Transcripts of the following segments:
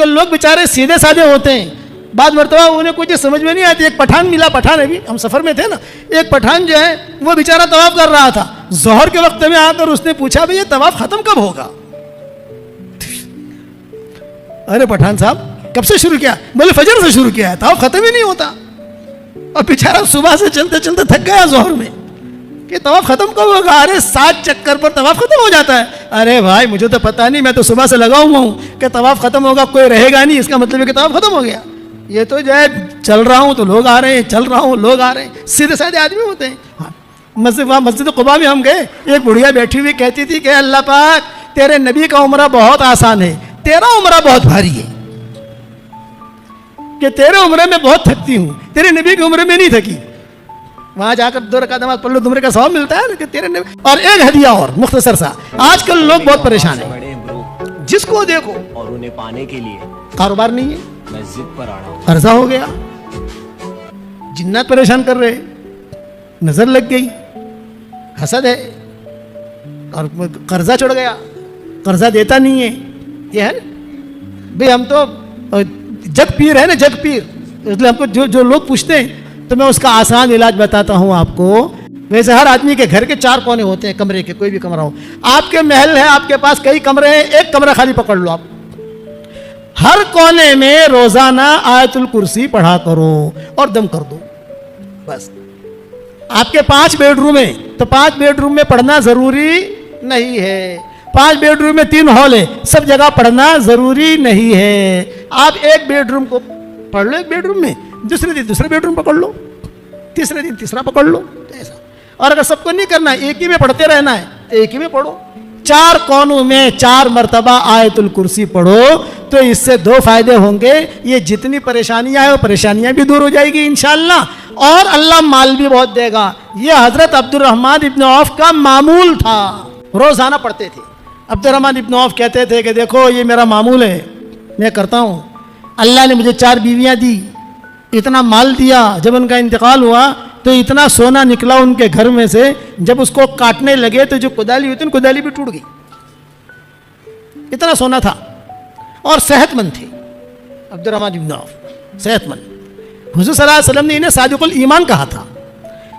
مگر لوگ بیچارے سیدھے سادے ہوتے ہیں. بعض مرتبہ انہیں کچھ سمجھ میں نہیں آتی. ایک پٹھان ملا, پٹھان ابھی ہم سفر میں تھے نا, ایک پٹھان جو ہے وہ بیچارہ طواف کر رہا تھا. ظہر کے وقت میں آ کر اس نے پوچھا بھئی یہ طواف ختم کب ہوگا؟ ارے پٹھان صاحب کب سے شروع کیا؟ بولے فجر سے شروع کیا ہے, طواف ختم ہی نہیں ہوتا. اور بیچارہ صبح سے چلتے چلتے تھک گیا ظہر میں کہ طواف ختم کب ہوگا؟ ارے 7 چکر پر طواف ختم ہو جاتا ہے. ارے بھائی مجھے تو پتہ نہیں, میں تو صبح سے لگا ہوا ہوں کہ طواف ختم ہوگا, کوئی رہے گا نہیں, اس کا مطلب ہے کہ طواف ختم ہو گیا. یہ تو جو ہے چل رہا ہوں تو لوگ آ رہے ہیں, چل رہا ہوں لوگ آ رہے ہیں, سیدھے سادھے آدمی ہوتے ہیں. مسجد قباء میں ہم گئے, ایک بڑھیا بیٹھی ہوئی کہتی تھی کہ اللہ پاک تیرے نبی کا عمرہ بہت آسان ہے, تیرا عمرہ بہت بھاری ہے, کہ تیرے عمرے میں بہت تھکتی ہوں, تیرے نبی کے عمرے میں نہیں تھکی. وہاں جا کر 2 رکعت نماز پڑھ لو, عمرے کا ثواب ملتا ہے کہ تیرے نبی. اور ایک ہدیہ اور مختصر سا, آج کل لوگ بہت پریشان ہیں, جس کو دیکھو اور انہیں پانے کے لیے کاروبار نہیں ہے, میں ضد پر آڑا ہوں. قرضہ ہو گیا, جنات پریشان کر رہے, نظر لگ گئی, حسد ہے, اور قرضہ چڑھ گیا, قرضہ دیتا نہیں ہے. یہ ہے بھئی ہم تو جگ پیر ہے نا, جگ پیر, اس لیے ہم کو جو لوگ پوچھتے ہیں تو میں اس کا آسان علاج بتاتا ہوں آپ کو. ویسے ہر آدمی کے گھر کے 4 کونے ہوتے ہیں, کمرے کے, کوئی بھی کمرہ ہو. آپ کے محل ہے, آپ کے پاس کئی کمرے ہیں, ایک کمرہ خالی پکڑ لو آپ, ہر کونے میں روزانہ آیت الکرسی پڑھا کرو اور دم کر دو بس. آپ کے 5 بیڈ روم ہیں تو 5 بیڈ روم میں پڑھنا ضروری نہیں ہے, 5 بیڈ روم میں 3 ہال ہے, سب جگہ پڑھنا ضروری نہیں ہے. آپ ایک بیڈ روم کو پڑھ لو, ایک بیڈ روم میں, دوسرے دن دوسرے بیڈ روم پکڑ لو, تیسرے دن تیسرا پکڑ لو, ایسا. اور اگر سب کو نہیں کرنا ہے, ایک ہی میں پڑھتے رہنا ہے, ایک ہی میں پڑھو. 4 کونوں میں 4 مرتبہ آیت الکرسی پڑھو تو اس سے 2 فائدے ہوں گے. یہ جتنی پریشانیاں ہیں وہ پریشانیاں بھی دور ہو جائے گی انشاءاللہ, اور اللہ مال بھی بہت دے گا. یہ حضرت عبد الرحمن ابن عوف کا معمول تھا, روزانہ پڑھتے تھے. عبد الرحمن ابن عوف کہتے تھے کہ دیکھو یہ میرا معمول ہے, میں کرتا ہوں. اللہ نے مجھے 4 بیویاں دی, اتنا مال دیا, جب ان کا انتقال ہوا تو اتنا سونا نکلا ان کے گھر میں سے, جب اس کو کاٹنے لگے تو جو کدالی ہوتی ہے کدالی بھی ٹوٹ گئی, اتنا سونا تھا. اور صحت مند تھے عبد الرحمن ابن عوف, صحت مند. حضور صلی اللہ علیہ وسلم نے انہیں صادق الایمان کہا تھا.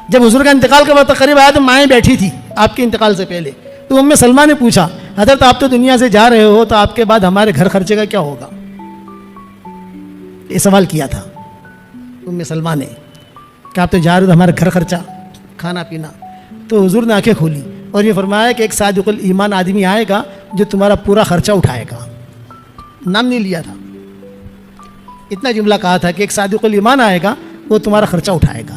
جب حضور کا انتقال کا وقت قریب آیا تو مائیں بیٹھی تھی آپ کے انتقال سے پہلے, تو ام سلمہ نے پوچھا حضرت آپ تو دنیا سے جا رہے ہو تو آپ کے بعد ہمارے گھر خرچے کا کیا ہوگا, یہ سوال کیا تھا ام سلمہ نے کہ آپ تو جا رہے ہو تو ہمارا گھر خرچہ, کھانا پینا. تو حضور نے آنکھیں کھولی اور یہ فرمایا کہ ایک صادق الایمان آدمی آئے گا جو تمہارا پورا خرچہ اٹھائے گا. نام نہیں لیا تھا, اتنا جملہ کہا تھا کہ ایک صادق الایمان آئے گا وہ تمہارا خرچہ اٹھائے گا.